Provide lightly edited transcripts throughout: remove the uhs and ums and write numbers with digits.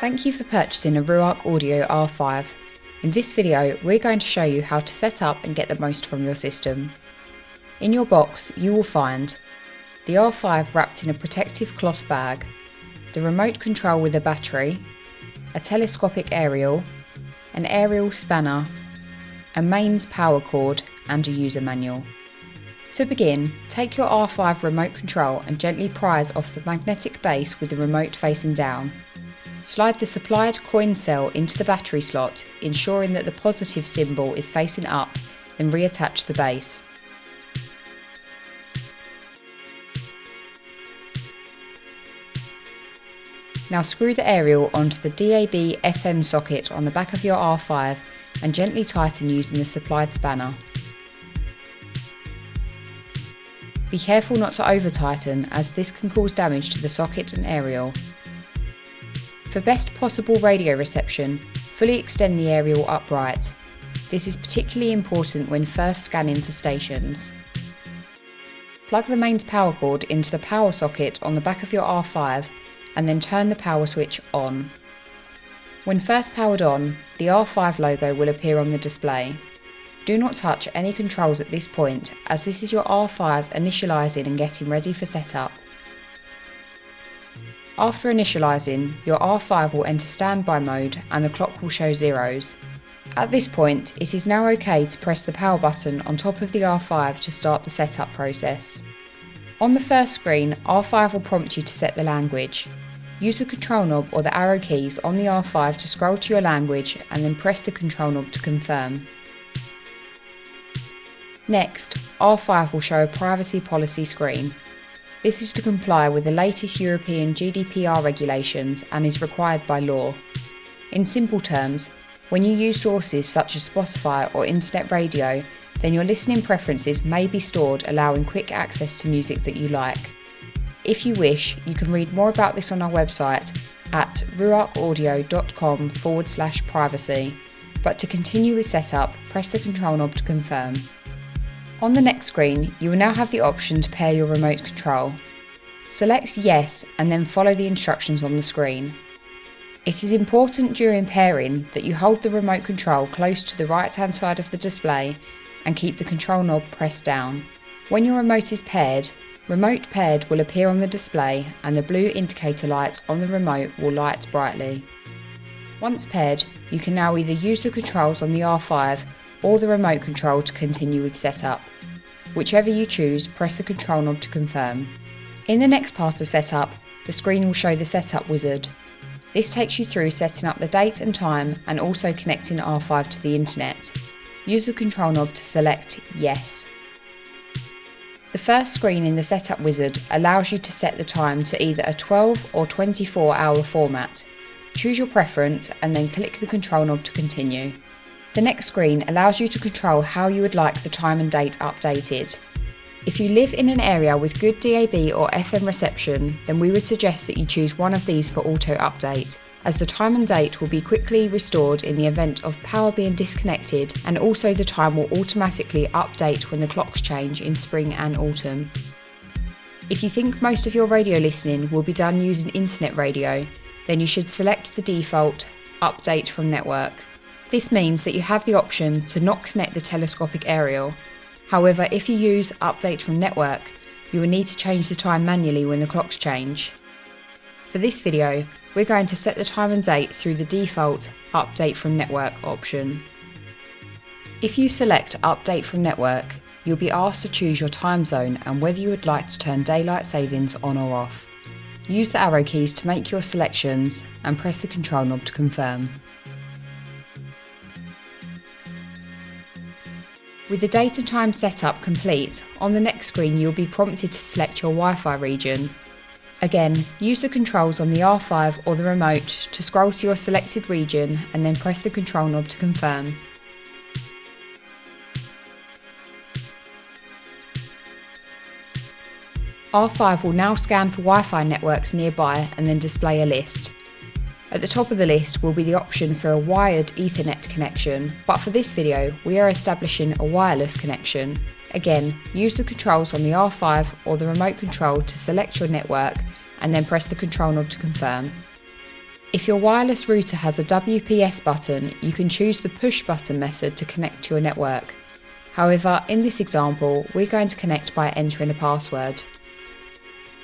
Thank you for purchasing a RUARK Audio R5. In this video, we're going to show you how to set up and get the most from your system. In your box, you will find the R5 wrapped in a protective cloth bag, the remote control with a battery, a telescopic aerial, an aerial spanner, a mains power cord and a user manual. To begin, take your R5 remote control and gently prise off the magnetic base with the remote facing down. Slide the supplied coin cell into the battery slot, ensuring that the positive symbol is facing up, then reattach the base. Now screw the aerial onto the DAB FM socket on the back of your R5 and gently tighten using the supplied spanner. Be careful not to over tighten, as this can cause damage to the socket and aerial. For best possible radio reception, fully extend the aerial upright. This is particularly important when first scanning for stations. Plug the mains power cord into the power socket on the back of your R5 and then turn the power switch on. When first powered on, the R5 logo will appear on the display. Do not touch any controls at this point, as this is your R5 initialising and getting ready for setup. After initialising, your R5 will enter standby mode and the clock will show zeros. At this point, it is now okay to press the power button on top of the R5 to start the setup process. On the first screen, R5 will prompt you to set the language. Use the control knob or the arrow keys on the R5 to scroll to your language and then press the control knob to confirm. Next, R5 will show a privacy policy screen. This is to comply with the latest European GDPR regulations and is required by law. In simple terms, when you use sources such as Spotify or internet radio, then your listening preferences may be stored, allowing quick access to music that you like. If you wish, you can read more about this on our website at ruarkaudio.com/privacy. But to continue with setup, press the control knob to confirm. On the next screen, you will now have the option to pair your remote control. Select Yes and then follow the instructions on the screen. It is important during pairing that you hold the remote control close to the right hand side of the display and keep the control knob pressed down. When your remote is paired, Remote Paired will appear on the display and the blue indicator light on the remote will light brightly. Once paired, you can now either use the controls on the R5 or the remote control to continue with setup. Whichever you choose, press the control knob to confirm. In the next part of setup, the screen will show the setup wizard. This takes you through setting up the date and time and also connecting R5 to the internet. Use the control knob to select Yes. The first screen in the setup wizard allows you to set the time to either a 12 or 24-hour format. Choose your preference and then click the control knob to continue. The next screen allows you to control how you would like the time and date updated. If you live in an area with good DAB or FM reception, then we would suggest that you choose one of these for auto update, as the time and date will be quickly restored in the event of power being disconnected, and also the time will automatically update when the clocks change in spring and autumn. If you think most of your radio listening will be done using internet radio, then you should select the default Update from Network. This means that you have the option to not connect the telescopic aerial. However, if you use Update from Network, you will need to change the time manually when the clocks change. For this video, we're going to set the time and date through the default Update from Network option. If you select Update from Network, you'll be asked to choose your time zone and whether you would like to turn daylight savings on or off. Use the arrow keys to make your selections and press the control knob to confirm. With the date and time setup complete, on the next screen you'll be prompted to select your Wi-Fi region. Again, use the controls on the R5 or the remote to scroll to your selected region and then press the control knob to confirm. R5 will now scan for Wi-Fi networks nearby and then display a list. At the top of the list will be the option for a wired Ethernet connection, but for this video we are establishing a wireless connection. Again, use the controls on the R5 or the remote control to select your network and then press the control knob to confirm. If your wireless router has a WPS button, you can choose the push button method to connect to your network. However, in this example, we're going to connect by entering a password.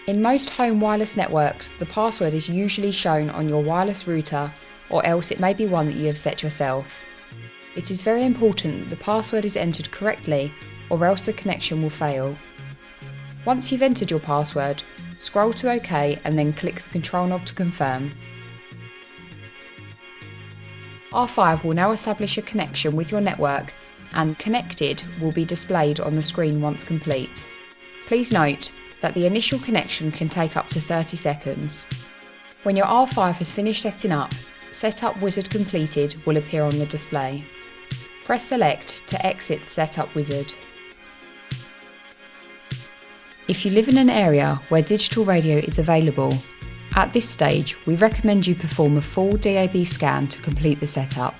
In most home wireless networks, the password is usually shown on your wireless router, or else it may be one that you have set yourself. It is very important that the password is entered correctly, or else the connection will fail. Once you've entered your password, scroll to OK and then click the control knob to confirm. R5 will now establish a connection with your network, and Connected will be displayed on the screen once complete. Please note that the initial connection can take up to 30 seconds. When your R5 has finished setting up, Setup Wizard Completed will appear on the display. Press Select to exit the Setup Wizard. If you live in an area where digital radio is available, at this stage we recommend you perform a full DAB scan to complete the setup.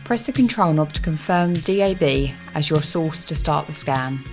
Press the control knob to confirm DAB as your source to start the scan.